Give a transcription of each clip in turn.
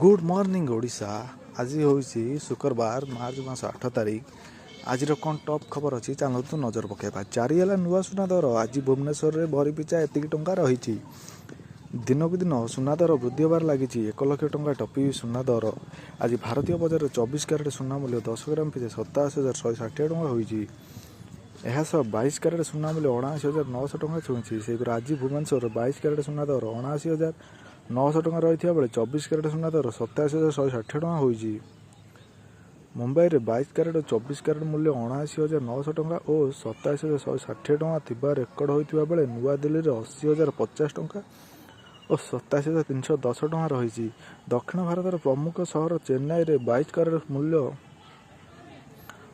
Good morning Odisha. आज हूँ शुक्रवार मार्च मास 8 तारिख। आज कौन टॉप खबर अच्छी चलतु नजर पकेबा। चारिला नुआ सुना दर आज भुवनेश्वर में भरी पिछा एतिक टंका रही। दिनकू दिन सुना दर वृद्धि होबार लगी। 1 लाख टंका टपी सुना दर। आज भारतीय बजार 24 क्यारेट सुना मूल्य 10 ग्राम पिछे 87,160 टंका होईची। यह 22 क्यारेट सुना मूल्य 79,900 टंका छुई। से आज भुवनेश्वर 22 क्यारेट सुना दर 79,900 टंका रही बेले 24 क्यारेट सुना दर 87,160 टंका होईची। मुंबई में 22 क्यारेट और 24 क्यारेट मूल्य 79,900 टंका और 87,160 टंका थिबा रेकर्ड होइतिबा बेले नुआ दिल्ली में 80,050 टंका और 87,310 टंका रही। दक्षिण भारतर प्रमुख सहर चेन्नई में 22 क्यारेट मूल्य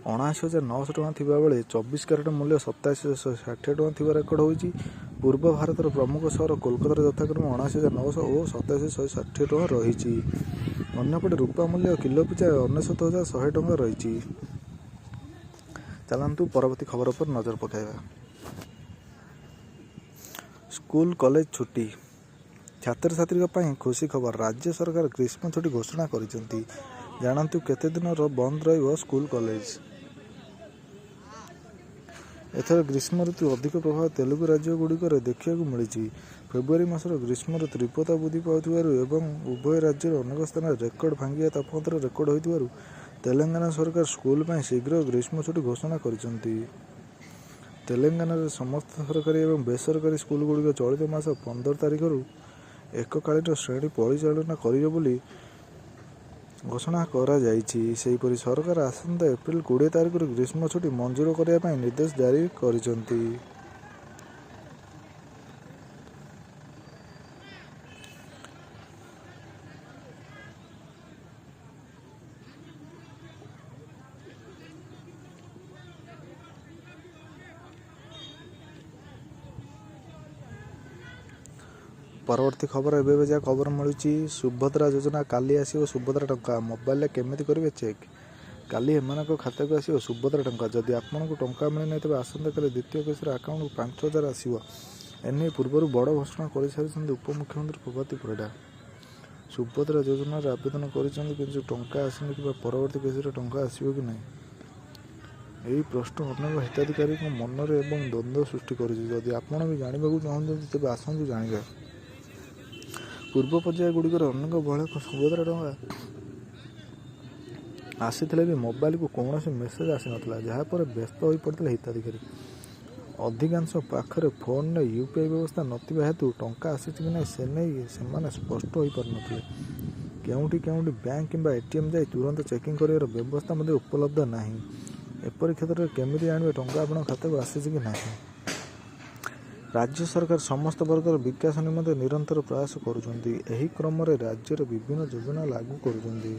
79,900 टंका थिबा बेले 24 क्यारेट मूल्य 87,160 टंका थिबा रेकर्ड होईची। पूर्व भारतर प्रमुख सहर कोलकाता यथाक्रम 79,900 और 87,160 टंका रही। अन्यपटे रूपा मूल्य किलो पिछा 99,100 टंका रही। चलतु परवर्ती खबर पर नजर पकाइबा। स्कूल कॉलेज छुट्टी। छात्र छात्री खुशी खबर। राज्य सरकार ग्रीष्म छुट्टी घोषणा करिसेंती। जानतु केते दिन बंद रहिबो स्कूल कॉलेज। एथर ग्रीष्म ऋतु अधिक प्रभाव तेलुगु राज्य गुड़िक देखा मिली। फेब्रुआरी मासर ग्रीष्म ऋतु तीव्रता वृद्धि पाउथिबारु एवं उभय राज्यर अनेक स्थान रेकर्ड भांगिया तापमात्रा रेकर्ड होइथिबारु तेलंगाना सरकार स्कूल पर शीघ्र ग्रीष्म छुट्टी घोषणा करिसेंती। तेलंगाना समस्त सरकारी और बेसरकारी स्कूल गुड़िक चलित मास 15 तारिख एककालीन श्रेणी परिचालना करिवे बोली घोषणा करा जायछि। सेहिपरि सरकार आसंता एप्रिल 20 तारिख ग्रीष्म छुट्टी मंजूर करने निर्देश जारी करिसेंती। परवर्ती खबर एवं जहाँ खबर मिलूँ सुभद्रा योजना काली आसो सुभद्रा टंका मोबाइल केमिति करेंगे चेक काली एम खाता को आसो सुभद्रा टंका। जदि आपको टंका मिलना तेज आसंता काली द्वितीय किस्त आकाउंट को 5,000 आसो। एने पूर्व बड़ घोषणा कर सारी उपमुख्यमंत्री प्रभाती परिडा। सुभद्रा योजना आवेदन कर टंका आसनी कि परवर्ती किस्त टंका आसो कि नहीं यही प्रश्न अनेक हिताधिकारी मनरे एवं द्वंद्व सृष्टि करी आपण भी जानवा चाहते तेज आसतु जाना। पूर्व पर्याय गुड़िकर अनेक बड़े सुभद्रा टंका आसी भी मोबाइल को कौन मेसेज आसी नाला जहाँपर व्यस्त हो पड़ते हिताधिकारी। अधिकांश पाखरे फोन में यूपीआई व्यवस्था नथिबा हेतु टंका आसी कि ना से नहीं से स्पष्ट हो पार नथिले। केउंठी केउंठी बैंक किंबा एटीएम जाई तुरंत चेकिंग कर व्यवस्था उपलब्ध नहीं। एपरि क्षेत्र में केमिति जानवे टंका आपण खाता को आसी कि नहीं। राज्य सरकार समस्त वर्गर विकास निमंते निरंतर प्रयास करुछंती। एही क्रम में राज्यर विभिन्न योजना लागू करुछंती।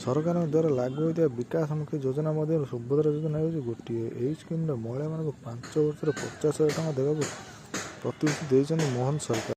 सरकार द्वारा लागू होता विकासमुखी योजना मध्य सुभद्रा योजना होगी गोटे। यही स्कीम महिला 5 वर्ष 50,000 टंका देवा प्रतिश्रुति मोहन सरकार।